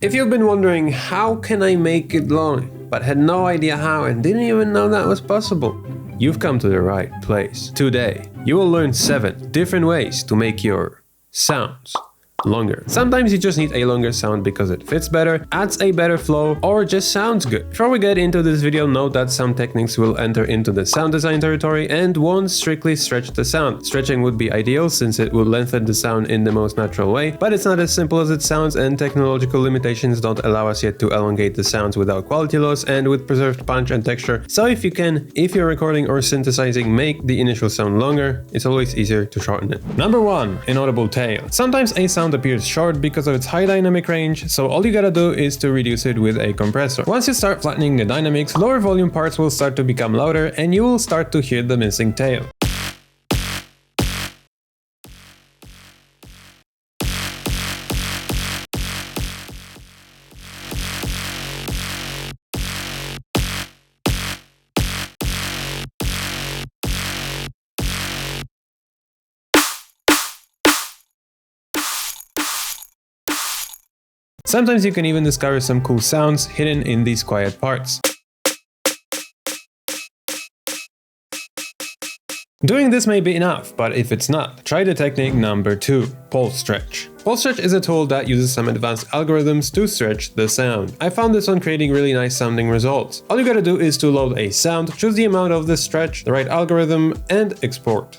If you've been wondering how can I make it long, but had no idea how and didn't even know that was possible, you've come to the right place. Today, you will learn 7 different ways to make your sounds longer. Sometimes you just need a longer sound because it fits better, adds a better flow, or just sounds good. Before we get into this video, note that some techniques will enter into the sound design territory and won't strictly stretch the sound. Stretching would be ideal since it will lengthen the sound in the most natural way, but it's not as simple as it sounds, and technological limitations don't allow us yet to elongate the sounds without quality loss and with preserved punch and texture. So if you're recording or synthesizing, make the initial sound longer. It's always easier to shorten it. Number 1. Inaudible tail. Sometimes a sound appears short because of its high dynamic range, so all you gotta do is to reduce it with a compressor. Once you start flattening the dynamics, lower volume parts will start to become louder and you will start to hear the missing tail. Sometimes you can even discover some cool sounds hidden in these quiet parts. Doing this may be enough, but if it's not, try the technique number 2, pulse stretch. Pulse stretch is a tool that uses some advanced algorithms to stretch the sound. I found this one creating really nice sounding results. All you gotta do is to load a sound, choose the amount of the stretch, the right algorithm, and export.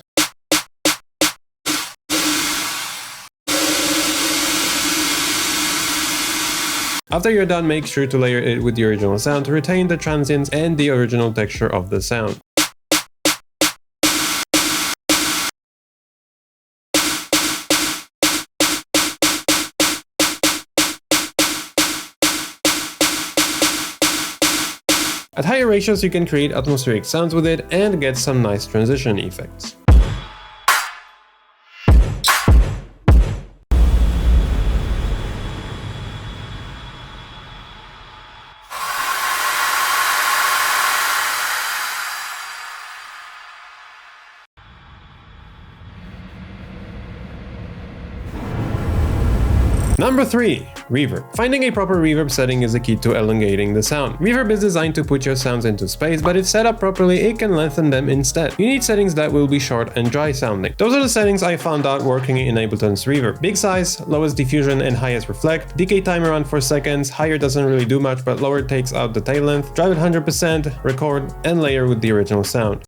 After you're done, make sure to layer it with the original sound to retain the transients and the original texture of the sound. At higher ratios, you can create atmospheric sounds with it and get some nice transition effects. Number 3. Reverb. Finding a proper reverb setting is the key to elongating the sound. Reverb is designed to put your sounds into space, but if set up properly, it can lengthen them instead. You need settings that will be short and dry sounding. Those are the settings I found out working in Ableton's reverb. Big size, lowest diffusion and highest reflect, decay time around 4 seconds, higher doesn't really do much but lower takes out the tail length, drive it 100%, record, and layer with the original sound.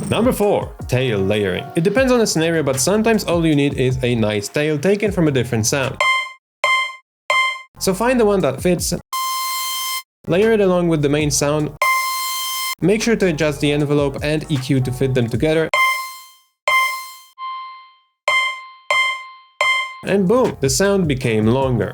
Number 4. Tail layering. It depends on the scenario, but sometimes all you need is a nice tail taken from a different sound. So find the one that fits, layer it along with the main sound, make sure to adjust the envelope and EQ to fit them together, and boom, the sound became longer.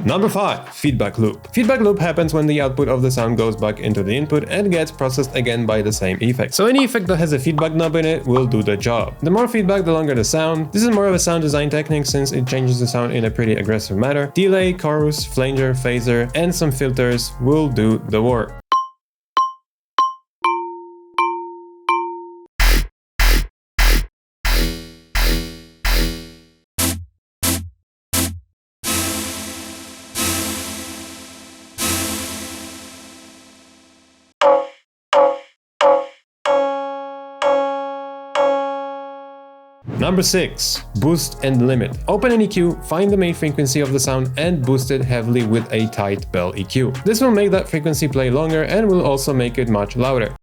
Number 5. Feedback loop. Feedback loop happens when the output of the sound goes back into the input and gets processed again by the same effect. So any effect that has a feedback knob in it will do the job. The more feedback, the longer the sound. This is more of a sound design technique since it changes the sound in a pretty aggressive manner. Delay, chorus, flanger, phaser, and some filters will do the work. Number 6. Boost and limit. Open an EQ, find the main frequency of the sound and boost it heavily with a tight bell EQ. This will make that frequency play longer and will also make it much louder.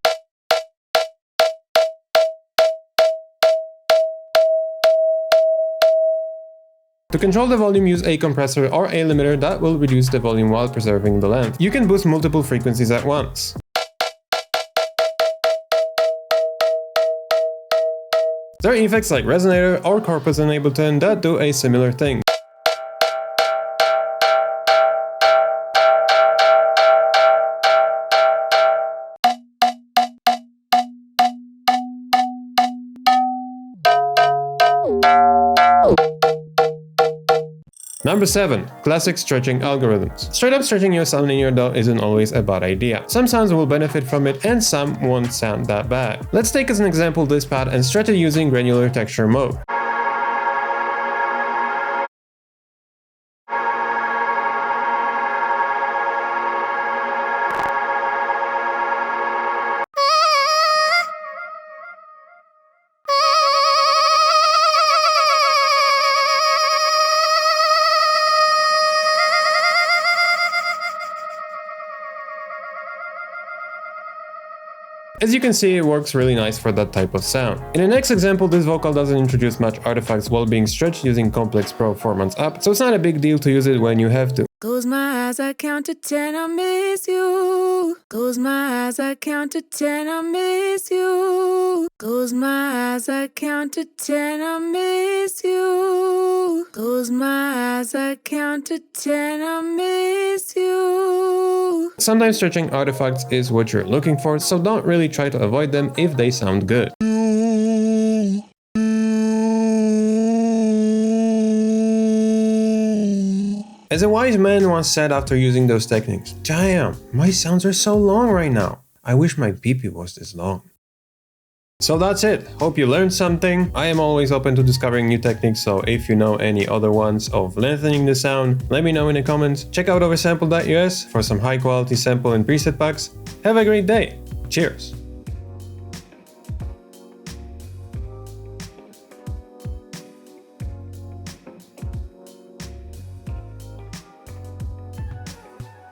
To control the volume, use a compressor or a limiter that will reduce the volume while preserving the length. You can boost multiple frequencies at once. There are effects like Resonator or Corpus in Ableton that do a similar thing. Number 7. Classic stretching algorithms. Straight up stretching your sound in your DAW isn't always a bad idea. Some sounds will benefit from it and some won't sound that bad. Let's take as an example this pad and stretch it using granular texture mode. As you can see, it works really nice for that type of sound. In the next example, this vocal doesn't introduce much artifacts while being stretched using complex performance up, so it's not a big deal to use it when you have to. Close my eyes, I count to 10, I miss you. Close my eyes, I count to 10, I miss you. Close my eyes, I count to 10, I miss you. Close my eyes, I count to 10, I miss you. Sometimes stretching artifacts is what you're looking for, so don't really try to avoid them if they sound good. As a wise man once said after using those techniques, "Damn, my sounds are so long right now. I wish my pee-pee was this long." So that's it. Hope you learned something. I am always open to discovering new techniques, so if you know any other ones of lengthening the sound, let me know in the comments. Check out oversampled.us for some high quality sample and preset packs. Have a great day. Cheers.